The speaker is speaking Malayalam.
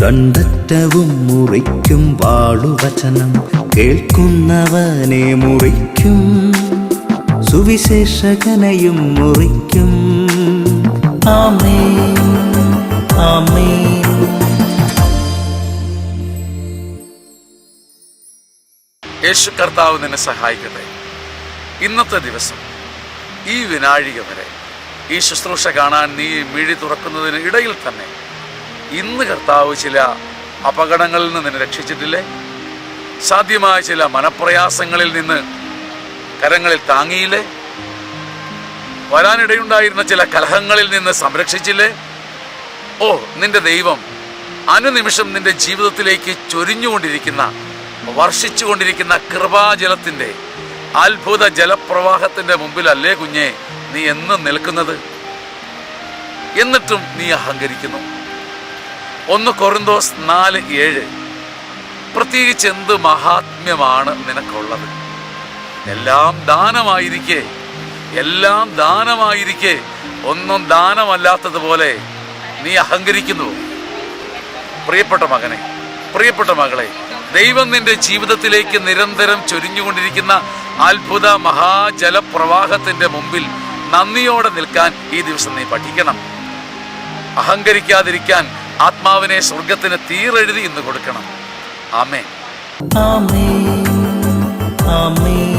രണ്ടറ്റവും മുറിക്കും വാളുവചനം, കേൾക്കുന്നവനെ മുറിക്കും, സുവിശേഷകനെയും മുറിക്കും. ആമേൻ, ആമേൻ. യേശു കർത്താവ് നിന്നെ സഹായിക്കട്ടെ. ഇന്നത്തെ ദിവസം, ഈ വിനാഴിക വരെ ഈ ശുശ്രൂഷ കാണാൻ നീ മിഴി തുറക്കുന്നതിന് ഇടയിൽ തന്നെ ഇന്ന് കർത്താവ് ചില അപകടങ്ങളിൽ നിന്ന് നിന്നെ രക്ഷിച്ചിട്ടില്ലേ? സാധ്യമായ ചില മനപ്രയാസങ്ങളിൽ നിന്ന് കരങ്ങളിൽ താങ്ങിയില്ലേ? വരാനിടയുണ്ടായിരുന്ന ചില കലഹങ്ങളിൽ നിന്ന് സംരക്ഷിച്ചില്ലേ? ഓ, നിന്റെ ദൈവം അനുനിമിഷം നിന്റെ ജീവിതത്തിലേക്ക് ചൊരിഞ്ഞുകൊണ്ടിരിക്കുന്ന, വർഷിച്ചുകൊണ്ടിരിക്കുന്ന കൃപാജലത്തിൻ്റെ അത്ഭുത ജലപ്രവാഹത്തിൻ്റെ മുമ്പിലല്ലേ കുഞ്ഞെ നീ എന്നും നിൽക്കുന്നത്? എന്നിട്ടും നീ അഹങ്കരിക്കുന്നു. 1 കൊറിന്തോസ് 4:7. പ്രത്യേകിച്ച് എന്ത് മഹാത്മ്യമാണ് നിനക്കുള്ളത്? എല്ലാം ദാനമായിരിക്കെ ഒന്നും ദാനമല്ലാത്തതുപോലെ നീ അഹങ്കരിക്കുന്നു. പ്രിയപ്പെട്ട മകനെ, പ്രിയപ്പെട്ട മകളെ, ദൈവം നിന്റെ ജീവിതത്തിലേക്ക് നിരന്തരം ചൊരിഞ്ഞുകൊണ്ടിരിക്കുന്ന അത്ഭുത മഹാജലപ്രവാഹത്തിന്റെ മുമ്പിൽ നന്ദിയോടെ നിൽക്കാൻ ഈ ദിവസം നീ പഠിക്കണം. അഹങ്കരിക്കാതിരിക്കാൻ ആത്മാവിനെ സ്വർഗത്തിന് തീരെഴുതി ഇന്ന് കൊടുക്കണം. ആമേൻ, ആമേൻ, ആമേൻ.